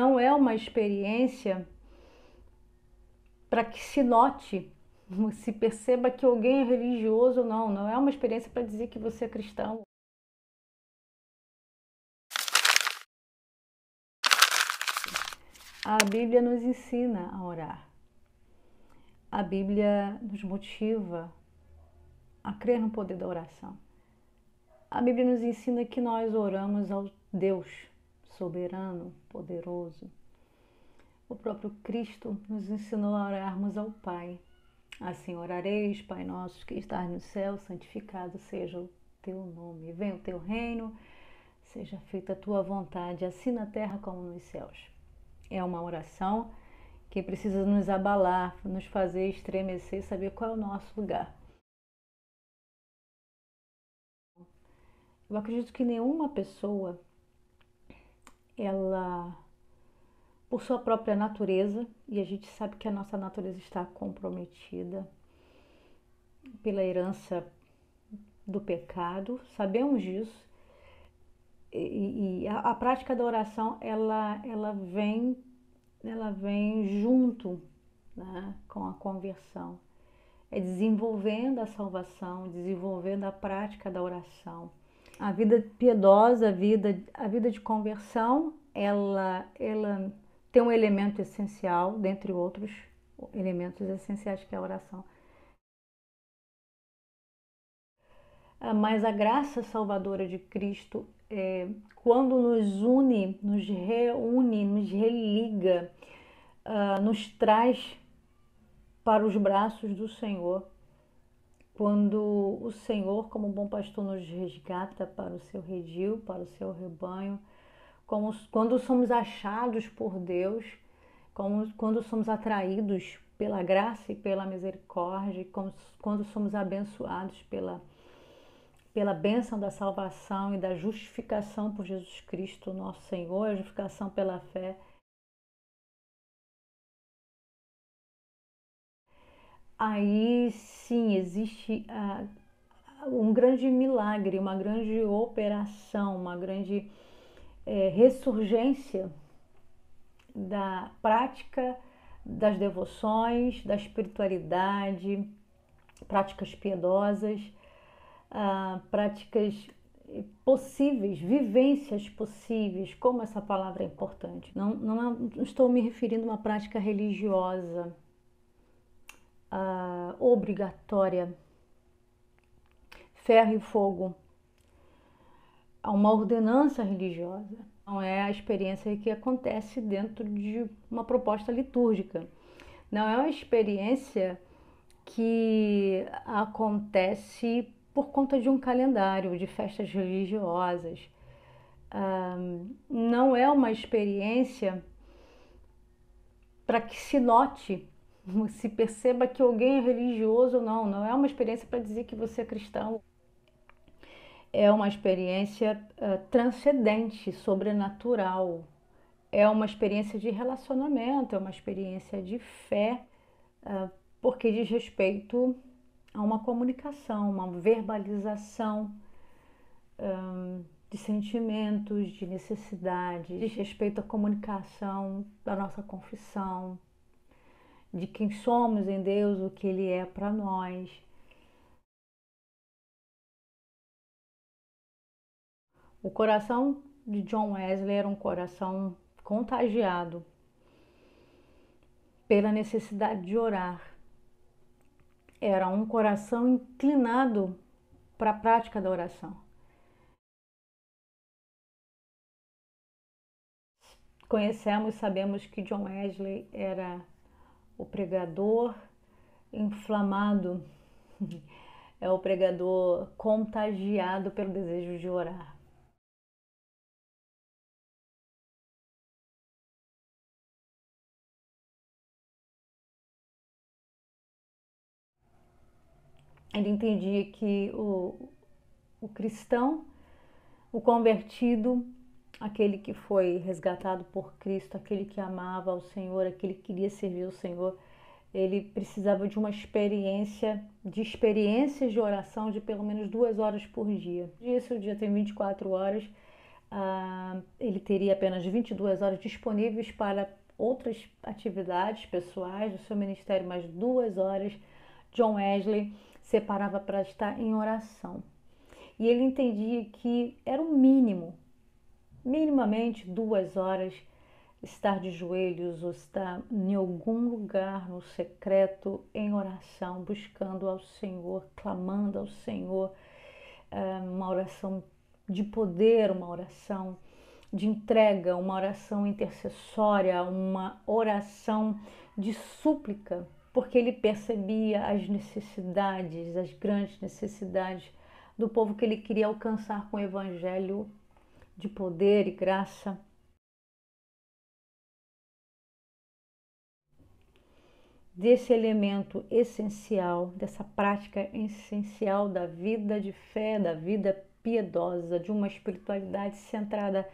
não é uma experiência para que se note, se perceba que alguém é religioso ou não. Não é uma experiência para dizer que você é cristão. A Bíblia nos ensina a orar. A Bíblia nos motiva a crer no poder da oração. A Bíblia nos ensina que nós oramos ao Deus soberano, poderoso. O próprio Cristo nos ensinou a orarmos ao Pai. Assim orareis, Pai nosso que estás no céu, santificado seja o teu nome. Venha o teu reino, seja feita a tua vontade, assim na terra como nos céus. É uma oração que precisa nos abalar, nos fazer estremecer, saber qual é o nosso lugar. Eu acredito que nenhuma pessoa, ela, por sua própria natureza, e a gente sabe que a nossa natureza está comprometida pela herança do pecado, sabemos disso, e a prática da oração, ela vem junto, né, com a conversão. É desenvolvendo a salvação, desenvolvendo a prática da oração. A vida piedosa, a vida de conversão, ela tem um elemento essencial, dentre outros elementos essenciais, que é a oração. Mas a graça salvadora de Cristo, quando nos une, nos reúne, nos religa, nos traz para os braços do Senhor. Quando o Senhor, como bom pastor, nos resgata para o seu redil, para o seu rebanho, quando somos achados por Deus, quando somos atraídos pela graça e pela misericórdia, quando somos abençoados pela bênção da salvação e da justificação por Jesus Cristo, nosso Senhor, a justificação pela fé. Aí sim existe um grande milagre, uma grande operação, uma grande ressurgência da prática das devoções, da espiritualidade, práticas piedosas, práticas possíveis, vivências possíveis. Como essa palavra é importante. Não estou me referindo a uma prática religiosa obrigatória, ferro e fogo, a uma ordenança religiosa. Não é a experiência que acontece dentro de uma proposta litúrgica. Não é uma experiência que acontece por conta de um calendário de festas religiosas. Não é uma experiência para que se note, se perceba que alguém é religioso ou não. Não é uma experiência para dizer que você é cristão. É uma experiência transcendente, sobrenatural. É uma experiência de relacionamento, é uma experiência de fé, porque diz respeito a uma comunicação, uma verbalização de sentimentos, de necessidades, diz respeito à comunicação da nossa confissão, de quem somos em Deus, o que Ele é para nós. O coração de John Wesley era um coração contagiado pela necessidade de orar. Era um coração inclinado para a prática da oração. Conhecemos, sabemos que John Wesley era o pregador inflamado, é o pregador contagiado pelo desejo de orar. Ele entendia que o cristão, o convertido, aquele que foi resgatado por Cristo, aquele que amava ao Senhor, aquele que queria servir ao Senhor, ele precisava de uma experiências de oração de pelo menos 2 horas por dia. Se o dia tem 24 horas, Ele teria apenas 22 horas disponíveis para outras atividades pessoais do seu ministério, mais 2 horas John Wesley separava para estar em oração. E ele entendia que era o mínimo, minimamente 2 horas, estar de joelhos ou estar em algum lugar no secreto em oração, buscando ao Senhor, clamando ao Senhor, uma oração de poder, uma oração de entrega, uma oração intercessória, uma oração de súplica, porque ele percebia as necessidades, as grandes necessidades do povo que ele queria alcançar com o evangelho de poder e graça. Desse elemento essencial, dessa prática essencial da vida de fé, da vida piedosa, de uma espiritualidade centrada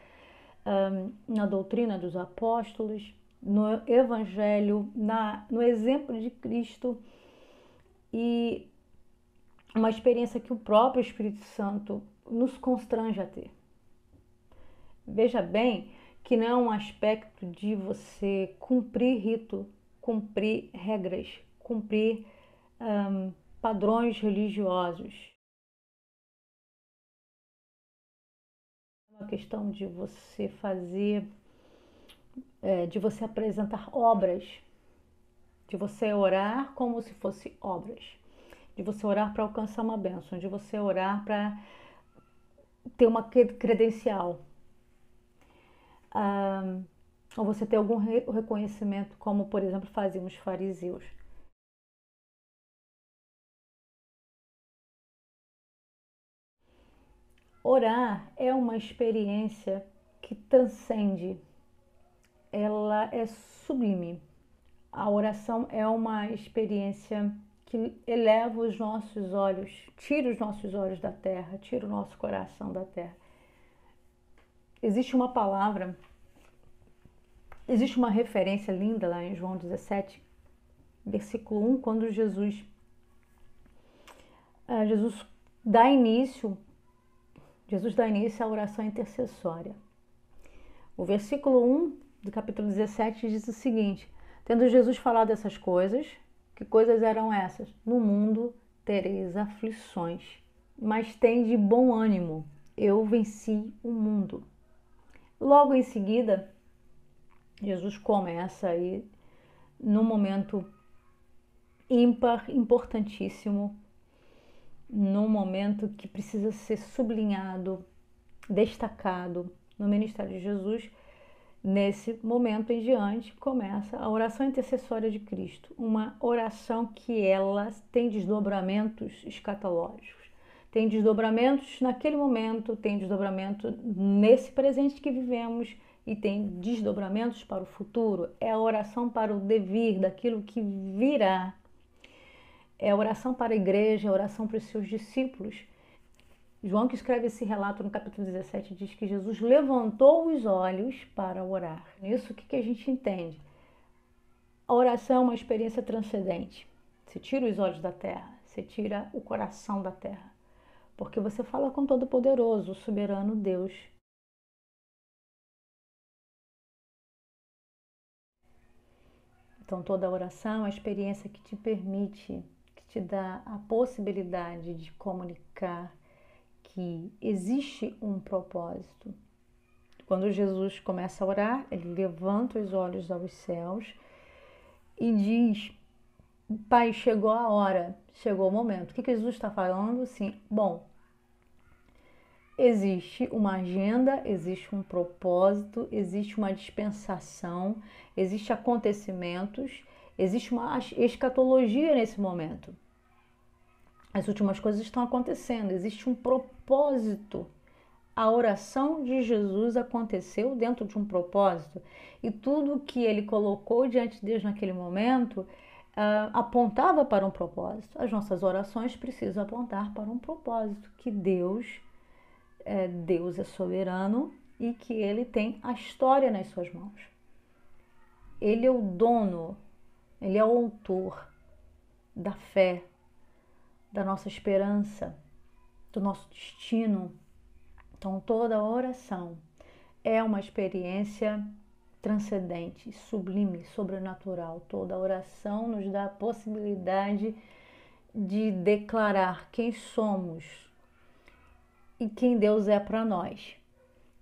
na doutrina dos apóstolos, no evangelho, no exemplo de Cristo, e uma experiência que o próprio Espírito Santo nos constrange a ter. Veja bem que não é um aspecto de você cumprir rito, cumprir regras, cumprir padrões religiosos. É uma questão de você fazer, de você apresentar obras, de você orar como se fosse obras, de você orar para alcançar uma bênção, de você orar para ter uma credencial, ou você ter algum reconhecimento, como por exemplo faziam os fariseus. Orar é uma experiência que transcende, ela é sublime. A oração é uma experiência que eleva os nossos olhos, tira os nossos olhos da terra, tira o nosso coração da terra. Existe uma palavra, existe uma referência linda lá em João 17, versículo 1, quando Jesus dá início à oração intercessória. O versículo 1 do capítulo 17 diz o seguinte: tendo Jesus falado essas coisas, que coisas eram essas? No mundo tereis aflições, mas tende bom ânimo, eu venci o mundo. Logo em seguida, Jesus começa aí num momento ímpar, importantíssimo, num momento que precisa ser sublinhado, destacado no ministério de Jesus. Nesse momento em diante, começa a oração intercessória de Cristo, uma oração que ela tem desdobramentos escatológicos, tem desdobramentos naquele momento, tem desdobramento nesse presente que vivemos e tem desdobramentos para o futuro. É a oração para o devir, daquilo que virá. É a oração para a igreja, é a oração para os seus discípulos. João, que escreve esse relato no capítulo 17, diz que Jesus levantou os olhos para orar. Nisso, o que a gente entende? A oração é uma experiência transcendente. Você tira os olhos da terra, você tira o coração da terra, porque você fala com o Todo-Poderoso, o soberano Deus. Então, toda oração é uma experiência que te permite, que te dá a possibilidade de comunicar que existe um propósito. Quando Jesus começa a orar, ele levanta os olhos aos céus e diz: Pai, chegou a hora, chegou o momento. O que Jesus está falando? Assim, bom, existe uma agenda, existe um propósito, existe uma dispensação, existe acontecimentos, existe uma escatologia nesse momento. As últimas coisas estão acontecendo, existe um propósito. A oração de Jesus aconteceu dentro de um propósito, e tudo que ele colocou diante de Deus naquele momento apontava para um propósito. As nossas orações precisam apontar para um propósito, que Deus é soberano e que ele tem a história nas suas mãos. Ele é o dono, ele é o autor da fé, da nossa esperança, do nosso destino. Então, toda oração é uma experiência transcendente, sublime, sobrenatural. Toda oração nos dá a possibilidade de declarar quem somos e quem Deus é para nós.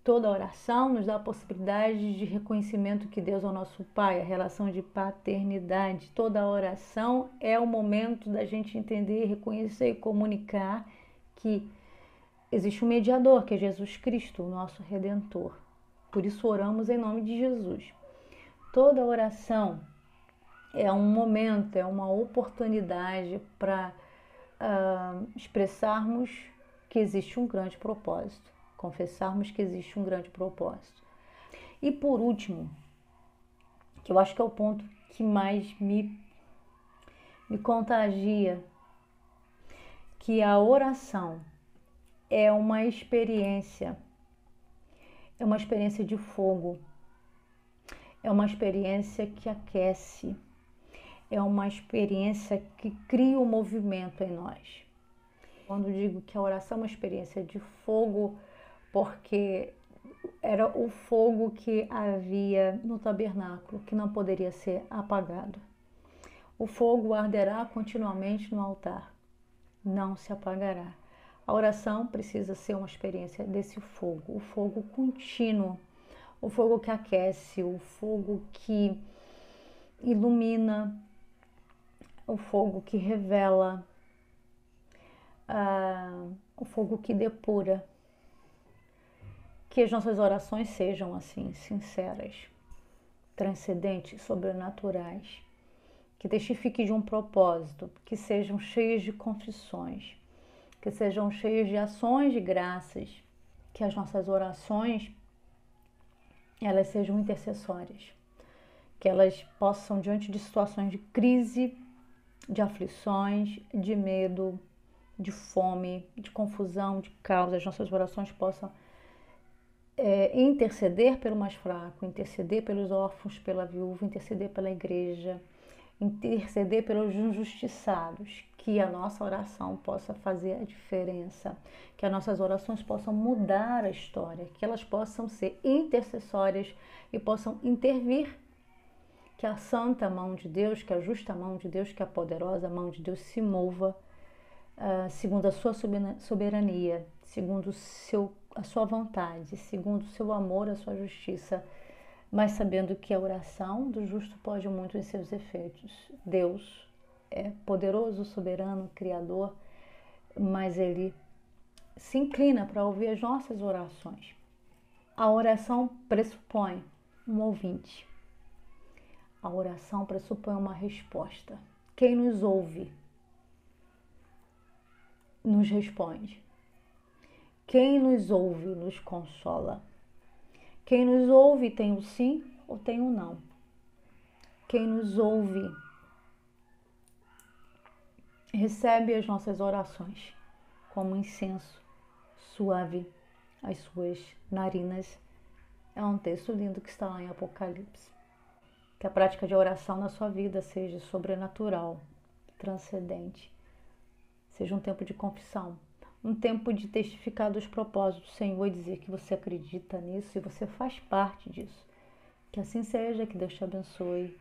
Toda oração nos dá a possibilidade de reconhecimento que Deus é o nosso Pai, a relação de paternidade. Toda oração é o momento da gente entender, reconhecer e comunicar que existe um mediador, que é Jesus Cristo, o nosso Redentor. Por isso oramos em nome de Jesus. Toda oração é um momento, é uma oportunidade para expressarmos que existe um grande propósito, confessarmos que existe um grande propósito. E por último, que eu acho que é o ponto que mais me contagia, que a oração é uma experiência de fogo, é uma experiência que aquece, é uma experiência que cria um movimento em nós. Quando digo que a oração é uma experiência de fogo, porque era o fogo que havia no tabernáculo, que não poderia ser apagado. O fogo arderá continuamente no altar, não se apagará. A oração precisa ser uma experiência desse fogo, o fogo contínuo, o fogo que aquece, o fogo que ilumina, o fogo que revela, o fogo que depura. Que as nossas orações sejam assim, sinceras, transcendentes, sobrenaturais, que testifiquem de um propósito, que sejam cheias de confissões, que sejam cheias de ações de graças, que as nossas orações elas sejam intercessórias, que elas possam, diante de situações de crise, de aflições, de medo, de fome, de confusão, de caos, as nossas orações possam interceder pelo mais fraco, interceder pelos órfãos, pela viúva, interceder pela igreja, interceder pelos injustiçados, que a nossa oração possa fazer a diferença, que as nossas orações possam mudar a história, que elas possam ser intercessórias e possam intervir, que a santa mão de Deus, que a justa mão de Deus, que a poderosa mão de Deus se mova segundo a sua soberania, segundo a sua vontade, segundo o seu amor, a sua justiça, mas sabendo que a oração do justo pode muito em seus efeitos. Deus é poderoso, soberano, criador, mas Ele se inclina para ouvir as nossas orações. A oração pressupõe um ouvinte. A oração pressupõe uma resposta. Quem nos ouve nos responde. Quem nos ouve nos consola. Quem nos ouve tem o sim ou tem o não. Quem nos ouve recebe as nossas orações como incenso suave às suas narinas. É um texto lindo que está lá em Apocalipse. Que a prática de oração na sua vida seja sobrenatural, transcendente. Seja um tempo de confissão, um tempo de testificar dos propósitos do Senhor e dizer que você acredita nisso e você faz parte disso. Que assim seja, que Deus te abençoe.